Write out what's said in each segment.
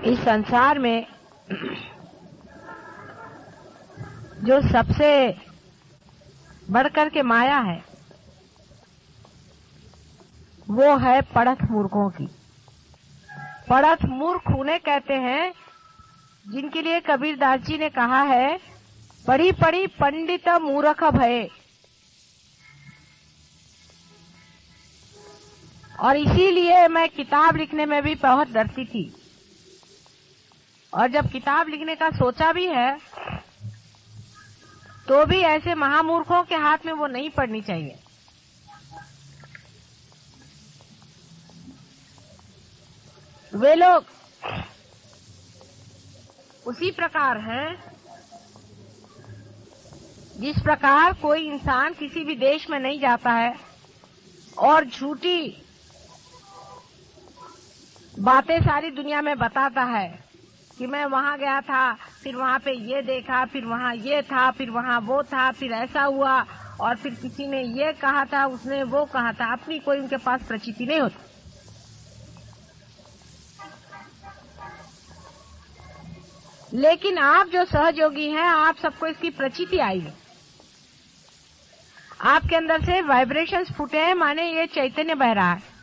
इस संसार में जो सबसे बढ़कर के माया है वो है पढ़त मूर्खों की। पढ़त मूर्ख उन्हें कहते हैं जिनके लिए कबीरदास जी ने कहा है, पढ़ी पढ़ी पंडित मूर्ख भये। और इसीलिए मैं किताब लिखने में भी बहुत डरती थी, और जब किताब लिखने का सोचा भी है तो भी ऐसे महामूर्खों के हाथ में वो नहीं पड़नी चाहिए। वे लोग उसी प्रकार हैं जिस प्रकार कोई इंसान किसी भी देश में नहीं जाता है और झूठी बातें सारी दुनिया में बताता है कि मैं वहां गया था, फिर वहां पे ये देखा, फिर वहां ये था, फिर वहां वो था, फिर ऐसा हुआ, और फिर किसी ने ये कहा था, उसने वो कहा था। अपनी कोई उनके पास प्रचिति नहीं होती। लेकिन आप जो सहयोगी हैं, आप सबको इसकी प्रचिति आई है। आपके अंदर से वाइब्रेशंस फूटे हैं, माने ये चैतन्य बह रहा है।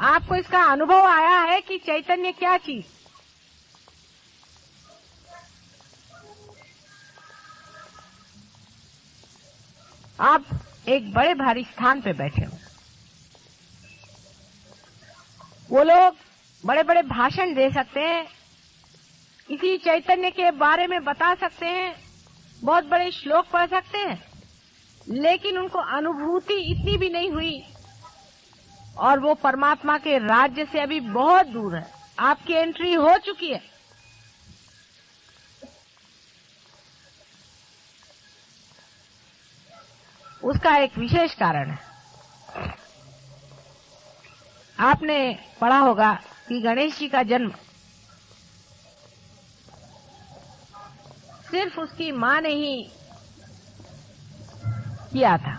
आपको इसका अनुभव आया है कि चैतन्य क्या चीज। आप एक बड़े भारी स्थान पे बैठे हो। वो लोग बड़े बड़े भाषण दे सकते हैं, इसी चैतन्य के बारे में बता सकते हैं, बहुत बड़े श्लोक पढ़ सकते हैं, लेकिन उनको अनुभूति इतनी भी नहीं हुई और वो परमात्मा के राज्य से अभी बहुत दूर है। आपकी एंट्री हो चुकी है। उसका एक विशेष कारण है। आपने पढ़ा होगा कि गणेश जी का जन्म सिर्फ उसकी मां ने ही किया था।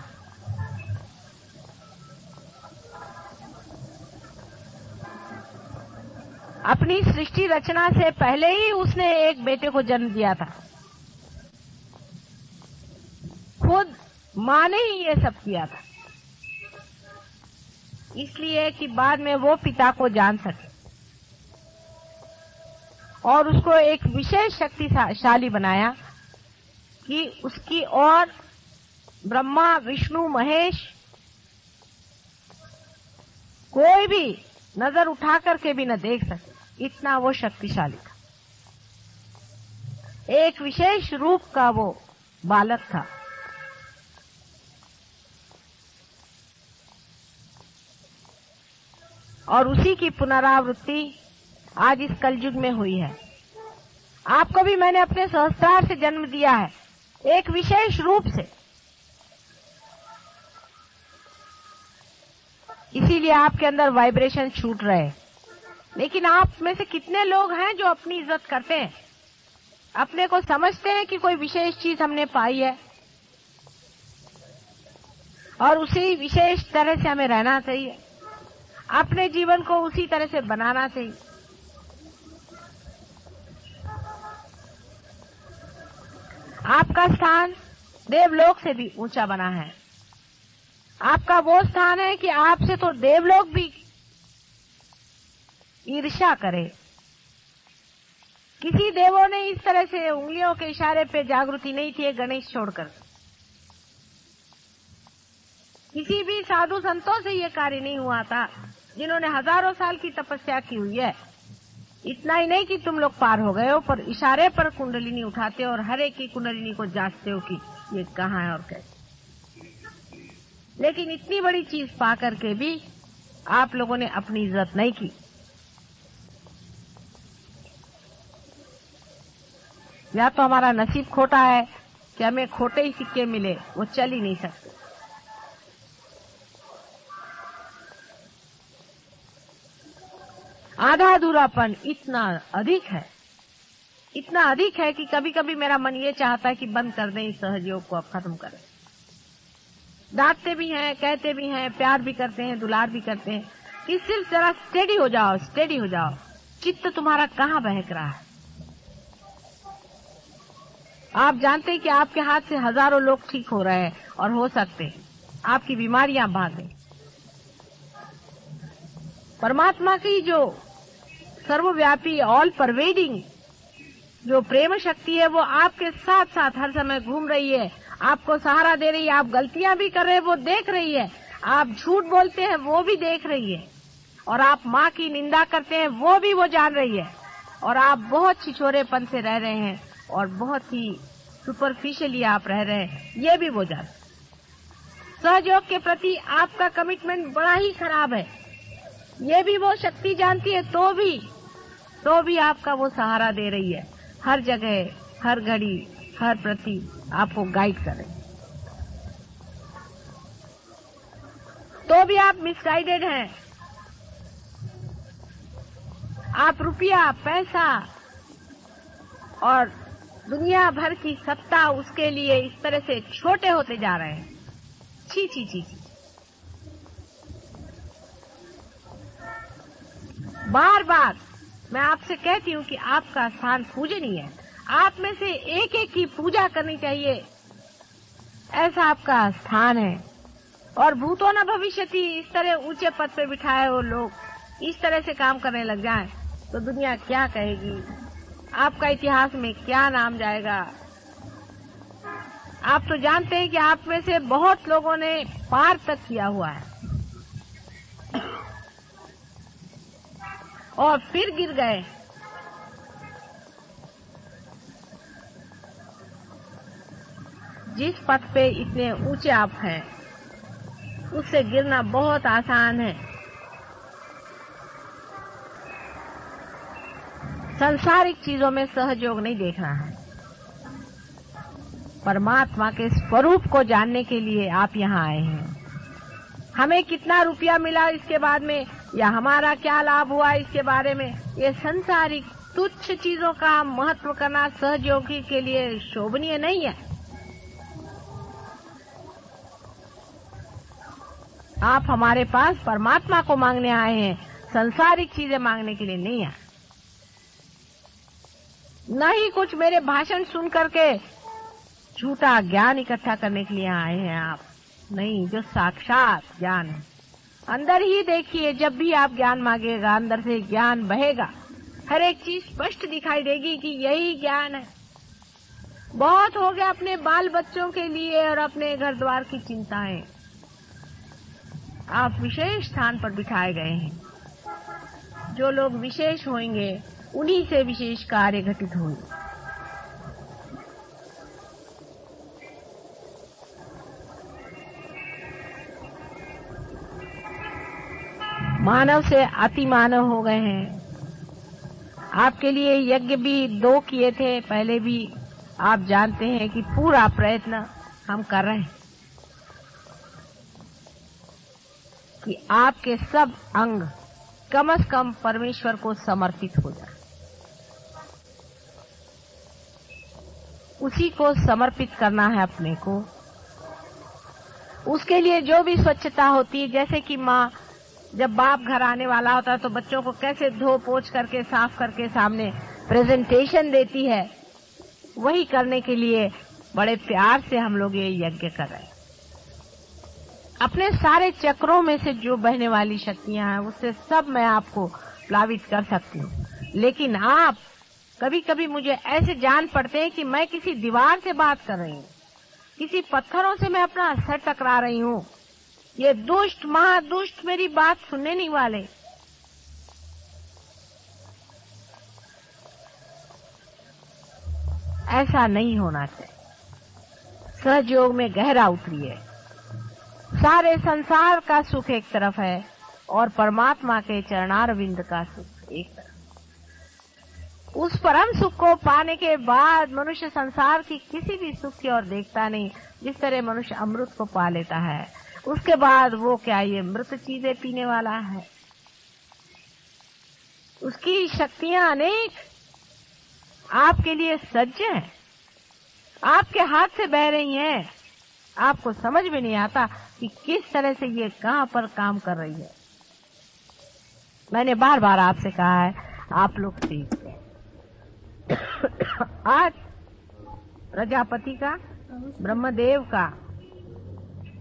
अपनी सृष्टि रचना से पहले ही उसने एक बेटे को जन्म दिया था। खुद मां ने ही ये सब किया था, इसलिए कि बाद में वो पिता को जान सके और उसको एक विशेष शक्तिशाली बनाया कि उसकी और ब्रह्मा, विष्णु, महेश कोई भी नजर उठा करके भी न देख सके, इतना वो शक्तिशाली था। एक विशेष रूप का वो बालक था। और उसी की पुनरावृत्ति आज इस कलयुग में हुई है। आपको भी मैंने अपने सहस्त्रार से जन्म दिया है, एक विशेष रूप से। इसीलिए आपके अंदर वाइब्रेशन छूट रहे हैं। लेकिन आप में से कितने लोग हैं जो अपनी इज्जत करते हैं, अपने को समझते हैं कि कोई विशेष चीज हमने पाई है और उसी विशेष तरह से हमें रहना चाहिए, अपने जीवन को उसी तरह से बनाना चाहिए। आपका स्थान देवलोक से भी ऊंचा बना है। आपका वो स्थान है कि आपसे तो देवलोक भी ईर्ष्या करे। किसी देवों ने इस तरह से उंगलियों के इशारे पे जागृति नहीं थी, गणेश छोड़कर। किसी भी साधु संतों से ये कार्य नहीं हुआ था जिन्होंने हजारों साल की तपस्या की हुई है। इतना ही नहीं कि तुम लोग पार हो गए हो, पर इशारे पर कुंडलिनी उठाते हो और हर एक की कुंडलिनी को जांचते हो कि ये कहाँ है और कैसे। लेकिन इतनी बड़ी चीज पा करके भी आप लोगों ने अपनी इज्जत नहीं की। या तो हमारा नसीब खोटा है कि हमें खोटे ही सिक्के मिले, वो चल ही नहीं सकते। आधा अधूरापन इतना अधिक है, इतना अधिक है कि कभी कभी मेरा मन ये चाहता है कि बंद कर दें इस सहयोग को, अब खत्म करें। डांटते भी हैं, कहते भी हैं, प्यार भी करते हैं, दुलार भी करते हैं कि सिर्फ जरा स्टेडी हो जाओ, स्टेडी हो जाओ, चित्त तुम्हारा कहाँ बहक रहा है। आप जानते हैं कि आपके हाथ से हजारों लोग ठीक हो रहे हैं और हो सकते हैं, आपकी बीमारियां भाग गई। परमात्मा की जो सर्वव्यापी ऑल परवेडिंग जो प्रेम शक्ति है वो आपके साथ साथ हर समय घूम रही है, आपको सहारा दे रही है। आप गलतियां भी कर रहे हैं वो देख रही है, आप झूठ बोलते हैं वो भी देख रही है, और आप माँ की निंदा करते हैं वो भी वो जान रही है, और आप बहुत छिछोरेपन से रह रहे हैं और बहुत ही सुपरफिशियली आप रह रहे हैं, ये भी वो जान। सहयोग के प्रति आपका कमिटमेंट बड़ा ही खराब है, ये भी वो शक्ति जानती है, तो भी आपका वो सहारा दे रही है, हर जगह, हर घड़ी, हर प्रति आपको गाइड कर रही है। तो भी आप मिसगाइडेड हैं। आप रुपया, पैसा और दुनिया भर की सत्ता उसके लिए इस तरह से छोटे होते जा रहे हैं। छी छी छी छी। बार बार मैं आपसे कहती हूँ कि आपका स्थान पूजनीय है, आप में से एक एक की पूजा करनी चाहिए, ऐसा आपका स्थान है। और भूतो न भविष्यति, इस तरह ऊंचे पद पे बिठाए हो लोग इस तरह से काम करने लग जाएं तो दुनिया क्या कहेगी, आपका इतिहास में क्या नाम जाएगा। आप तो जानते हैं कि आप में से बहुत लोगों ने पार तक किया हुआ है और फिर गिर गए। जिस पथ पे इतने ऊंचे आप हैं उससे गिरना बहुत आसान है। सांसारिक चीजों में सहयोग नहीं देखना है, परमात्मा के स्वरूप को जानने के लिए आप यहाँ आए हैं। हमें कितना रुपया मिला इसके बाद में, या हमारा क्या लाभ हुआ इसके बारे में, ये सांसारिक तुच्छ चीजों का महत्व करना सहयोगी के लिए शोभनीय नहीं है। आप हमारे पास परमात्मा को मांगने आए हैं, सांसारिक चीजें मांगने के लिए नहीं आए। न ही कुछ मेरे भाषण सुन करके झूठा ज्ञान इकट्ठा करने के लिए आए हैं आप, नहीं, जो साक्षात ज्ञान है। अंदर ही देखिए, जब भी आप ज्ञान मांगेगा अंदर से ज्ञान बहेगा, हर एक चीज स्पष्ट दिखाई देगी कि यही ज्ञान है। बहुत हो गया अपने बाल बच्चों के लिए और अपने घर द्वार की चिंताएं, आप विशेष स्थान पर बिठाए गए हैं। जो लोग विशेष होंगे उन्हीं से विशेष कार्य घटित होंगे। मानव से अति मानव हो गए हैं। आपके लिए यज्ञ भी 2 किए थे पहले भी, आप जानते हैं कि पूरा प्रयत्न हम कर रहे हैं कि आपके सब अंग कम से कम परमेश्वर को समर्पित हो जाए। उसी को समर्पित करना है अपने को। उसके लिए जो भी स्वच्छता होती है, जैसे कि माँ जब बाप घर आने वाला होता है तो बच्चों को कैसे धो पोंछ करके साफ करके सामने प्रेजेंटेशन देती है, वही करने के लिए बड़े प्यार से हम लोग ये यज्ञ कर रहे हैं। अपने सारे चक्रों में से जो बहने वाली शक्तियां हैं उससे सब मैं आपको प्लावित कर सकती हूँ, लेकिन आप कभी कभी मुझे ऐसे जान पड़ते हैं कि मैं किसी दीवार से बात कर रही हूँ, किसी पत्थरों से मैं अपना सर टकरा रही हूँ। ये दुष्ट महादुष्ट मेरी बात सुनने नहीं वाले। ऐसा नहीं होना चाहिए। सहयोग में गहरा उतरिए। सारे संसार का सुख एक तरफ है और परमात्मा के चरणारविंद का सुख एक तरफ। उस परम सुख को पाने के बाद मनुष्य संसार की किसी भी सुख की ओर देखता नहीं। जिस तरह मनुष्य अमृत को पा लेता है, उसके बाद वो क्या ये मृत चीजें पीने वाला है। उसकी शक्तियां अनेक आपके लिए सज्ज हैं, आपके हाथ से बह रही हैं। आपको समझ में नहीं आता कि किस तरह से ये कहां पर काम कर रही है। मैंने बार बार आपसे कहा है, आप लोग सीखते हैं। आज प्रजापति का, ब्रह्मदेव का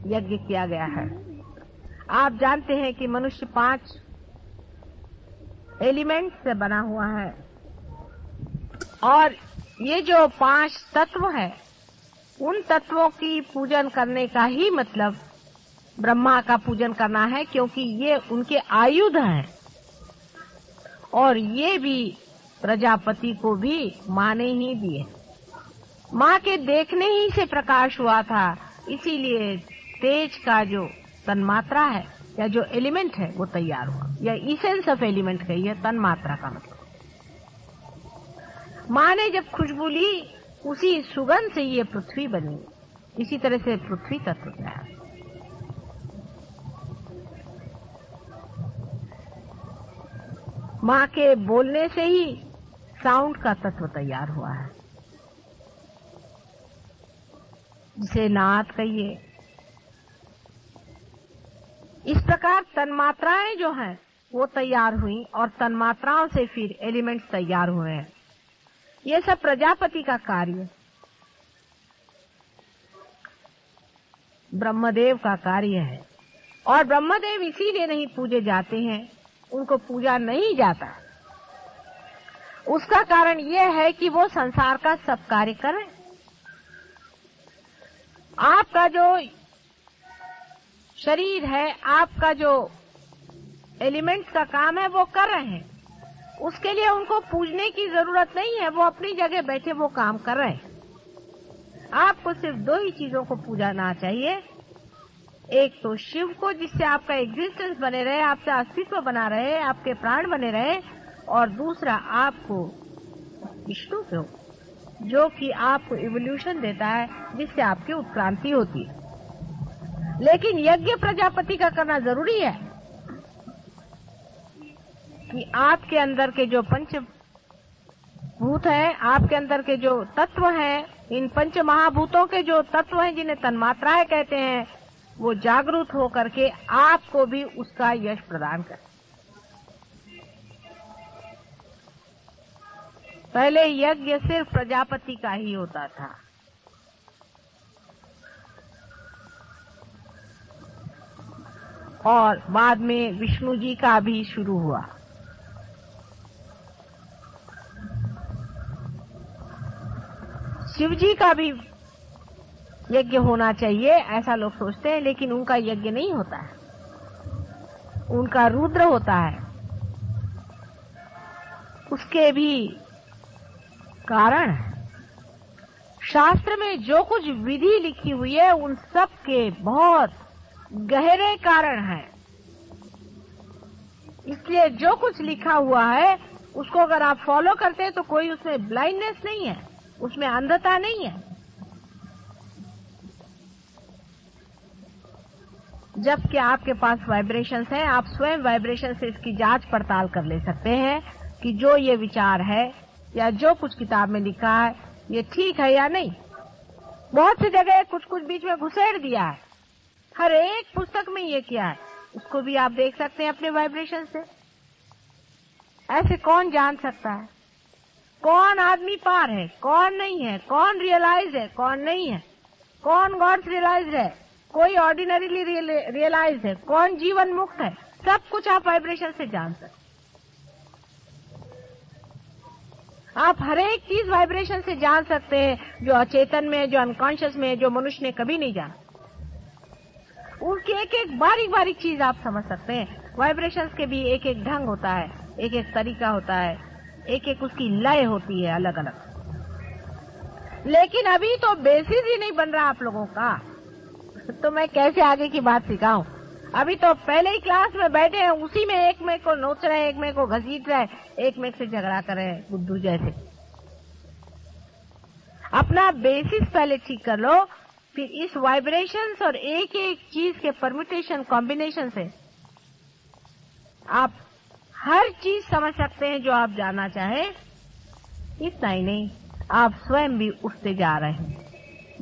यज्ञ किया गया है। आप जानते हैं कि मनुष्य 5 एलिमेंट से बना हुआ है और ये जो 5 तत्व है, उन तत्वों की पूजन करने का ही मतलब ब्रह्मा का पूजन करना है, क्योंकि ये उनके आयुध हैं और ये भी प्रजापति को भी माँ ने ही दिए। माँ के देखने ही से प्रकाश हुआ था, इसीलिए तेज का जो तन्मात्रा है या जो एलिमेंट है वो तैयार हुआ, या इसेंस ऑफ एलिमेंट कही है तन्मात्रा का मतलब। माँ ने जब खुशबू ली, उसी सुगंध से ये पृथ्वी बनी। इसी तरह से पृथ्वी तत्व तैयार। माँ के बोलने से ही साउंड का तत्व तैयार हुआ है, जिसे नाद कहिए। इस प्रकार तन्मात्राएं जो हैं वो तैयार हुई और तन्मात्राओं से फिर एलिमेंट्स तैयार हुए हैं। ये सब प्रजापति का कार्य, ब्रह्मदेव का कार्य है। और ब्रह्मदेव इसीलिए नहीं पूजे जाते हैं, उनको पूजा नहीं जाता। उसका कारण यह है कि वो संसार का सब कार्य कर रहे हैं। आपका जो शरीर है, आपका जो एलिमेंट्स का काम है, वो कर रहे हैं। उसके लिए उनको पूजने की जरूरत नहीं है, वो अपनी जगह बैठे वो काम कर रहे हैं। आपको सिर्फ 2 ही चीजों को पूजना चाहिए। एक तो शिव को, जिससे आपका एग्जिस्टेंस बने रहे, आपका अस्तित्व बना रहे, आपके प्राण बने रहे, और दूसरा आपको विष्णु को, जो कि आपको इवोल्यूशन देता है, जिससे आपकी उत्क्रांति होती है। लेकिन यज्ञ प्रजापति का करना जरूरी है कि आपके अंदर के जो पंचभूत हैं, आपके अंदर के जो तत्व हैं, इन पंच महाभूतों के जो तत्व हैं, जिन्हें तन्मात्राएं कहते हैं, वो जागरूक होकर के आपको भी उसका यश प्रदान करें। पहले यज्ञ सिर्फ प्रजापति का ही होता था, और बाद में विष्णु जी का भी शुरू हुआ। शिव जी का भी यज्ञ होना चाहिए, ऐसा लोग सोचते हैं, लेकिन उनका यज्ञ नहीं होता है, उनका रुद्र होता है। उसके भी कारण है। शास्त्र में जो कुछ विधि लिखी हुई है, उन सब के बहुत गहरे कारण हैं। इसलिए जो कुछ लिखा हुआ है, उसको अगर आप फॉलो करते हैं तो कोई उसमें ब्लाइंडनेस नहीं है, उसमें अंधता नहीं है। जबकि आपके पास वाइब्रेशंस हैं, आप स्वयं वाइब्रेशन से इसकी जांच पड़ताल कर ले सकते हैं कि जो ये विचार है या जो कुछ किताब में लिखा है, ये ठीक है या नहीं। बहुत सी जगह कुछ कुछ बीच में घुसेड़ दिया है, हर एक पुस्तक में ये किया है, उसको भी आप देख सकते हैं अपने वाइब्रेशन से। ऐसे कौन जान सकता है कौन आदमी पार है, कौन नहीं है, कौन रियलाइज है, कौन नहीं है, कौन गॉड्स रियलाइज है, कोई ऑर्डिनरीली रियलाइज है, कौन जीवन मुक्त है। सब कुछ आप वाइब्रेशन से जान सकते। आप हर एक चीज वाइब्रेशन से जान सकते हैं, जो अचेतन में, जो अनकॉन्शियस में, जो मनुष्य ने कभी नहीं जाना। उनकी एक एक बारीक बारीक चीज आप समझ सकते हैं। वाइब्रेशंस के भी एक एक ढंग होता है, एक एक तरीका होता है, एक एक उसकी लय होती है अलग अलग। लेकिन अभी तो बेसिस ही नहीं बन रहा आप लोगों का, तो मैं कैसे आगे की बात सिखाऊं। अभी तो पहले ही क्लास में बैठे हैं, उसी में एक में को नोच रहे हैं, एक में को घसीट रहे हैं, एक में से झगड़ा कर रहे हैं बुद्धू जैसे। अपना बेसिस पहले ठीक कर लो, फिर इस वाइब्रेशंस और एक एक चीज के परम्यूटेशन कॉम्बिनेशन से आप हर चीज समझ सकते हैं जो आप जानना चाहें। इतना ही नहीं, आप स्वयं भी उठते जा रहे हैं।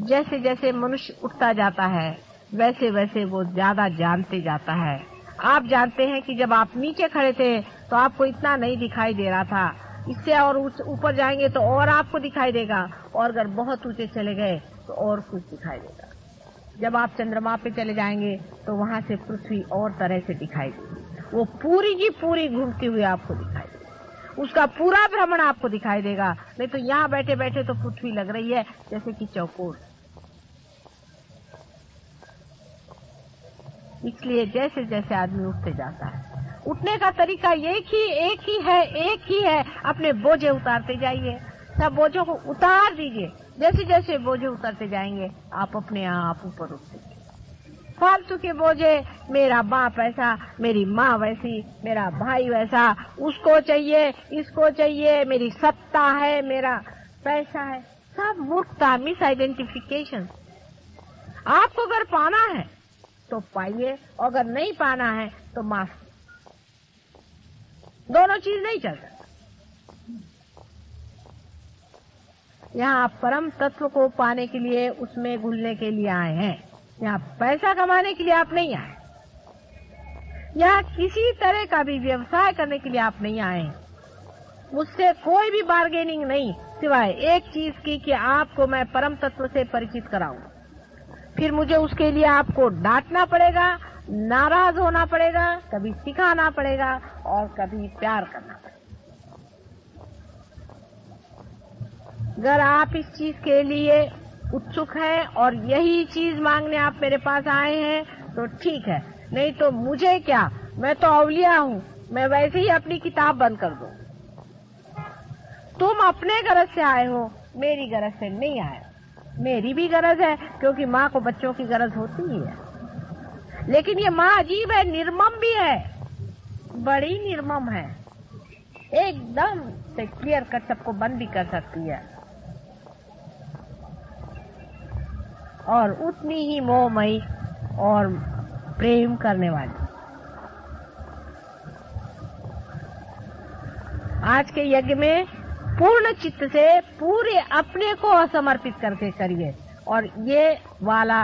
जैसे जैसे मनुष्य उठता जाता है, वैसे वैसे वो ज्यादा जानते जाता है, आप जानते हैं कि जब आप नीचे खड़े थे तो आपको इतना नहीं दिखाई दे रहा था, इससे और ऊपर जाएंगे तो और आपको दिखाई देगा, और अगर बहुत ऊंचे चले गए तो और कुछ दिखाई देगा। जब आप चंद्रमा पे चले जाएंगे तो वहां से पृथ्वी और तरह से दिखाई देगी, वो पूरी की पूरी घूमती हुई आपको दिखाई देगी, उसका पूरा भ्रमण आपको दिखाई देगा। नहीं तो यहाँ बैठे बैठे तो पृथ्वी लग रही है जैसे कि चौकोर। इसलिए जैसे जैसे आदमी उठते जाता है, उठने का तरीका एक ही है, अपने बोझे उतारते जाइए, सब बोझों को उतार दीजिए। जैसे जैसे बोझे उतरते जाएंगे आप अपने आप ऊपर उठते जाएंगे। फालतू के बोझे, मेरा बाप ऐसा, मेरी माँ वैसी, मेरा भाई वैसा, उसको चाहिए, इसको चाहिए, मेरी सत्ता है, मेरा पैसा है, सब मूर्खता, मिस आइडेंटिफिकेशन। आपको अगर पाना है तो पाइए, और अगर नहीं पाना है तो माफ। दोनों चीज नहीं चल सकता। यहाँ आप परम तत्व को पाने के लिए, उसमें घुलने के लिए आए हैं। यहाँ पैसा कमाने के लिए आप नहीं आए, यहाँ किसी तरह का भी व्यवसाय करने के लिए आप नहीं आए। मुझसे कोई भी बार्गेनिंग नहीं, सिवाय एक चीज की कि आपको मैं परम तत्व से परिचित कराऊं। फिर मुझे उसके लिए आपको डांटना पड़ेगा, नाराज होना पड़ेगा, कभी सिखाना पड़ेगा और कभी प्यार करना पड़ेगा। अगर आप इस चीज के लिए उत्सुक हैं और यही चीज मांगने आप मेरे पास आए हैं तो ठीक है, नहीं तो मुझे क्या, मैं तो अवलिया हूँ, मैं वैसे ही अपनी किताब बंद कर दूं। तुम अपने गरज से आए हो, मेरी गरज से नहीं आए। मेरी भी गरज है, क्योंकि माँ को बच्चों की गरज होती ही है, लेकिन ये माँ अजीब है, निर्मम भी है, बड़ी निर्मम है, एकदम से क्लियर कट सबको बंद भी कर सकती है, और उतनी ही मोहमयी और प्रेम करने वाली। आज के यज्ञ में पूर्ण चित्त से पूरे अपने को समर्पित करके करिए, और ये वाला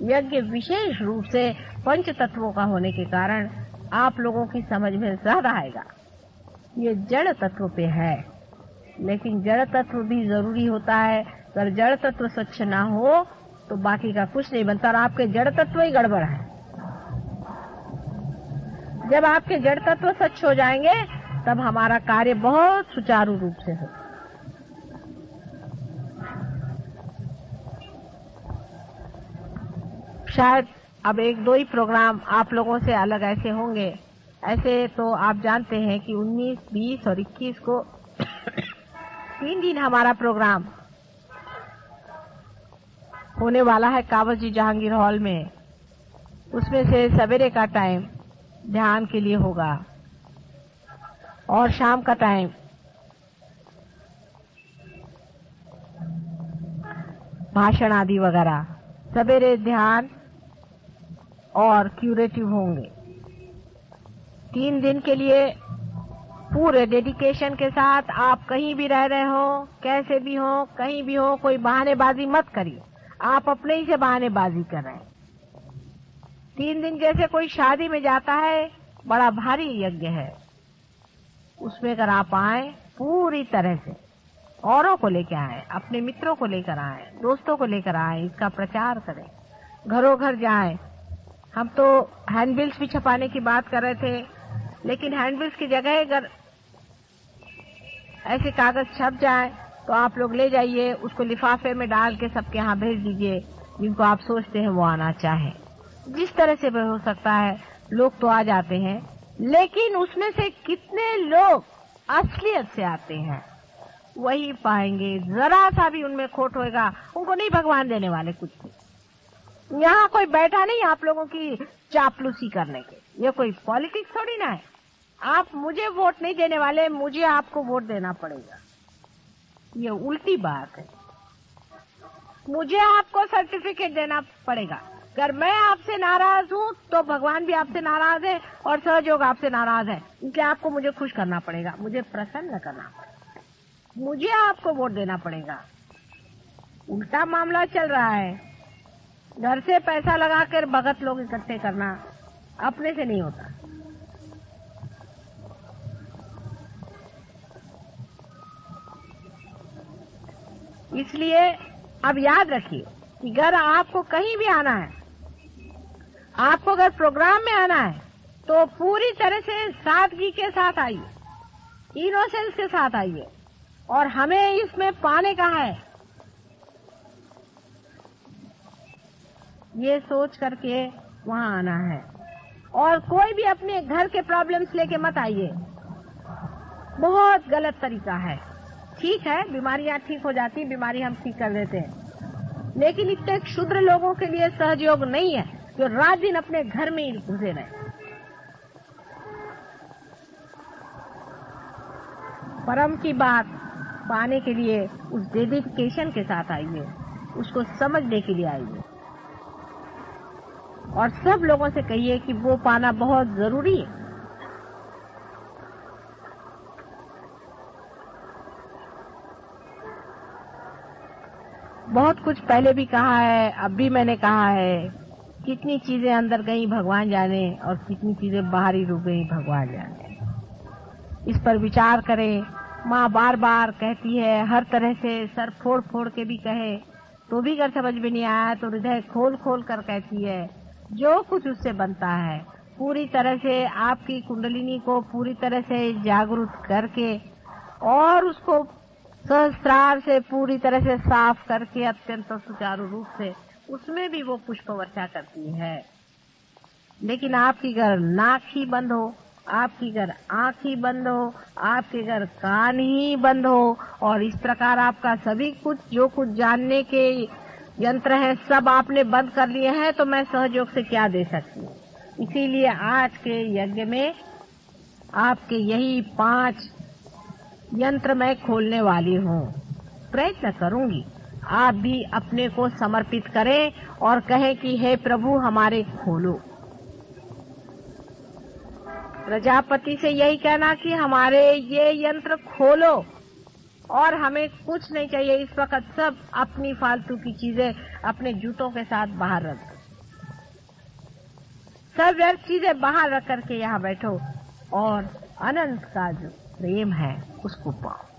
यज्ञ विशेष रूप से पंच तत्वों का होने के कारण आप लोगों की समझ में ज्यादा आएगा। ये जड़ तत्व पे है, लेकिन जड़ तत्व भी जरूरी होता है। अगर जड़ तत्व स्वच्छ ना हो तो बाकी का कुछ नहीं बनता, और आपके जड़ तत्व ही गड़बड़ है। जब आपके जड़ तत्व स्वच्छ हो जाएंगे तब हमारा कार्य बहुत सुचारू रूप से हो। शायद अब एक दो ही प्रोग्राम आप लोगों से अलग ऐसे होंगे। ऐसे तो आप जानते हैं कि 19, 20 और 21 को 3 दिन हमारा प्रोग्राम होने वाला है कावजी जहांगीर हॉल में। उसमें से सवेरे का टाइम ध्यान के लिए होगा और शाम का टाइम भाषण आदि वगैरह, सवेरे ध्यान और क्यूरेटिव होंगे। 3 दिन के लिए पूरे डेडिकेशन के साथ आप कहीं भी रह रहे हो, कैसे भी हो, कहीं भी हो, कोई बहानेबाजी मत करिए। आप अपने ही से बहानेबाजी कर रहे हैं। 3 दिन जैसे कोई शादी में जाता है, बड़ा भारी यज्ञ है, उसमें अगर आप आए पूरी तरह से, औरों को लेकर आए, अपने मित्रों को लेकर आए, दोस्तों को लेकर आए, इसका प्रचार करें, घरों घर जाएं। हम तो हैंडबिल्स भी छपाने की बात कर रहे थे, लेकिन हैंडबिल्स की जगह अगर ऐसे कागज छप जाए तो आप लोग ले जाइए, उसको लिफाफे में डाल के सबके यहाँ भेज दीजिए जिनको आप सोचते हैं वो आना चाहें। जिस तरह से भी हो सकता है, लोग तो आ जाते हैं, लेकिन उसमें से कितने लोग असलियत से आते हैं वही पाएंगे। जरा सा भी उनमें खोट होएगा, उनको नहीं भगवान देने वाले कुछ भी। यहाँ कोई बैठा नहीं आप लोगों की चापलूसी करने के, ये कोई पॉलिटिक्स थोड़ी ना है। आप मुझे वोट नहीं देने वाले, मुझे आपको वोट देना पड़ेगा, ये उल्टी बात है। मुझे आपको सर्टिफिकेट देना पड़ेगा। अगर मैं आपसे नाराज हूँ तो भगवान भी आपसे नाराज है और सहयोग आपसे नाराज है, इसलिए आपको मुझे खुश करना पड़ेगा, मुझे प्रसन्न करना पड़ेगा, मुझे आपको वोट देना पड़ेगा। उल्टा मामला चल रहा है। घर से पैसा लगाकर भगत लोग इकट्ठे करना अपने से नहीं होता। इसलिए अब याद रखिए कि अगर आपको कहीं भी आना है, आपको अगर प्रोग्राम में आना है, तो पूरी तरह से सादगी के साथ आइए, इनोसेंस के साथ आइए, और हमें इसमें पाने का है ये सोच करके वहां आना है। और कोई भी अपने घर के प्रॉब्लम्स लेके मत आइए, बहुत गलत तरीका है। ठीक है, बीमारियां ठीक हो जाती, बीमारी हम ठीक कर देते हैं, लेकिन इतने क्षुद्र लोगों के लिए सहयोग नहीं है जो रात दिन अपने घर में ही घुसे रहे। परम की बात पाने के लिए उस डेडिकेशन के साथ आइए, उसको समझने के लिए आइए, और सब लोगों से कहिए कि वो पाना बहुत जरूरी है। बहुत कुछ पहले भी कहा है, अब भी मैंने कहा है, कितनी चीजें अंदर गई भगवान जाने और कितनी चीजें बाहरी रूप गई भगवान जाने। इस पर विचार करें। माँ बार बार कहती है, हर तरह से सर फोड़ फोड़ के भी कहे तो भी अगर समझ में नहीं आया तो हृदय खोल खोल कर कहती है, जो कुछ उससे बनता है पूरी तरह से आपकी कुंडलिनी को पूरी तरह से जागरूक करके और उसको सहस्त्रार से पूरी तरह से साफ करके अत्यंत सुचारू रूप से उसमें भी वो पुष्प वर्षा करती है। लेकिन आपकी अगर नाक ही बंद हो, आपकी अगर आंख ही बंद हो, आपके अगर कान ही बंद हो, और इस प्रकार आपका सभी कुछ जो कुछ जानने के यंत्र है सब आपने बंद कर लिए हैं, तो मैं सहयोग से क्या दे सकती हूँ। इसीलिए आज के यज्ञ में आपके यही 5 यंत्र मैं खोलने वाली हूँ। प्रयत्न करूंगी आप भी अपने को समर्पित करें और कहें कि हे प्रभु हमारे खोलो। प्रजापति से यही कहना कि हमारे ये यंत्र खोलो, और हमें कुछ नहीं चाहिए इस वक्त, सब अपनी फालतू की चीजें अपने जूतों के साथ बाहर रख, सब व्यर्थ चीजें बाहर रख करके यहाँ बैठो और अनंत का जो प्रेम है उसको पाओ।